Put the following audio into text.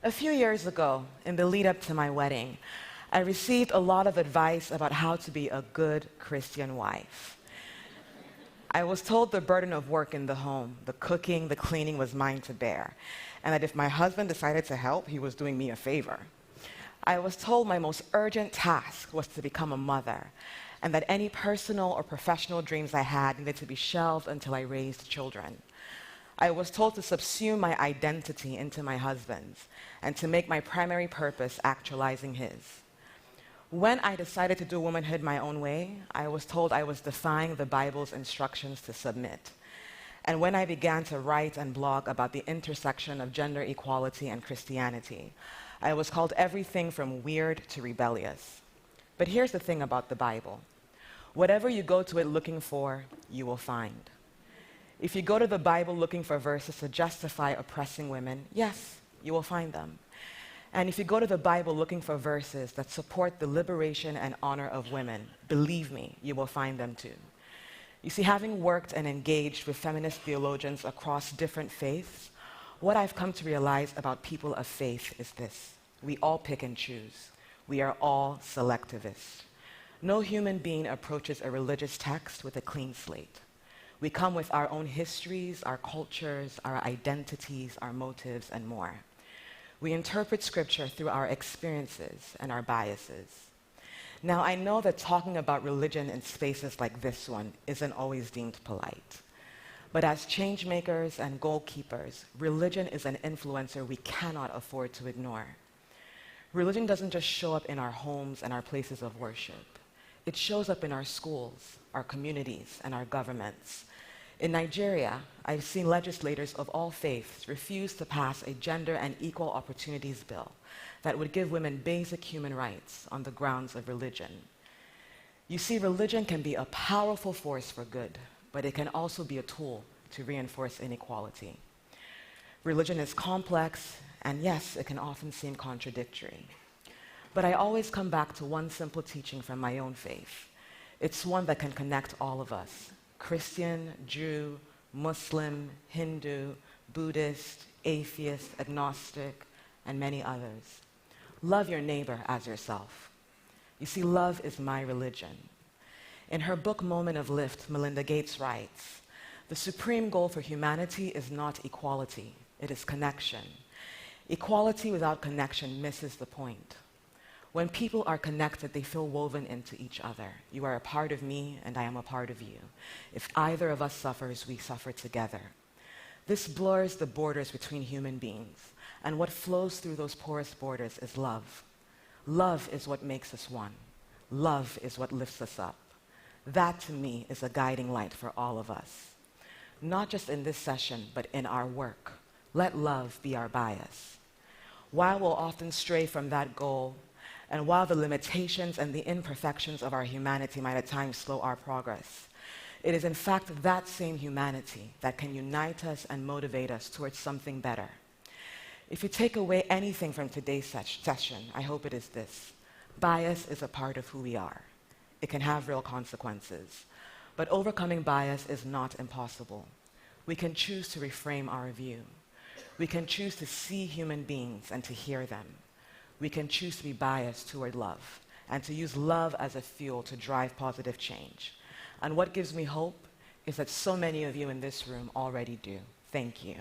A few years ago, in the lead up to my wedding, I received a lot of advice about how to be a good Christian wife. I was told the burden of work in the home, the cooking, the cleaning was mine to bear, and that if my husband decided to help, he was doing me a favor. I was told my most urgent task was to become a mother, and that any personal or professional dreams I had needed to be shelved until I raised children. I was told to subsume my identity into my husband's, and to make my primary purpose actualizing his. When I decided to do womanhood my own way, I was told I was defying the Bible's instructions to submit. And when I began to write and blog about the intersection of gender equality and Christianity, I was called everything from weird to rebellious. But here's the thing about the Bible. Whatever you go to it looking for, you will find. If you go to the Bible looking for verses to justify oppressing women, yes, you will find them. And if you go to the Bible looking for verses that support the liberation and honor of women, believe me, you will find them too. You see, having worked and engaged with feminist theologians across different faiths, what I've come to realize about people of faith is this: we all pick and choose. We are all selectivists. No human being approaches a religious text with a clean slate. We come with our own histories, our cultures, our identities, our motives, and more. We interpret Scripture through our experiences and our biases. Now, I know that talking about religion in spaces like this one isn't always deemed polite. But as change makers and goalkeepers, religion is an influencer we cannot afford to ignore. Religion doesn't just show up in our homes and our places of worship. It shows up in our schools, our communities, and our governments. In Nigeria, I've seen legislators of all faiths refuse to pass a gender and equal opportunities bill that would give women basic human rights on the grounds of religion. You see, religion can be a powerful force for good, but it can also be a tool to reinforce inequality. Religion is complex, and yes, it can often seem contradictory. But I always come back to one simple teaching from my own faith. It's one that can connect all of us: Christian, Jew, Muslim, Hindu, Buddhist, atheist, agnostic, and many others. Love your neighbor as yourself. You see, love is my religion. In her book, Moment of Lift, Melinda Gates writes, "The supreme goal for humanity is not equality, it is connection. Equality without connection misses the point. When people are connected, they feel woven into each other. You are a part of me, and I am a part of you. If either of us suffers, we suffer together." This blurs the borders between human beings, and what flows through those porous borders is love. Love is what makes us one. Love is what lifts us up. That, to me, is a guiding light for all of us. Not just in this session, but in our work. Let love be our bias. While we'll often stray from that goal, and while the limitations and the imperfections of our humanity might at times slow our progress, it is in fact that same humanity that can unite us and motivate us towards something better. If you take away anything from today's session, I hope it is this: bias is a part of who we are. It can have real consequences, but overcoming bias is not impossible. We can choose to reframe our view. We can choose to see human beings and to hear them. We can choose to be biased toward love and to use love as a fuel to drive positive change. And what gives me hope is that so many of you in this room already do. Thank you.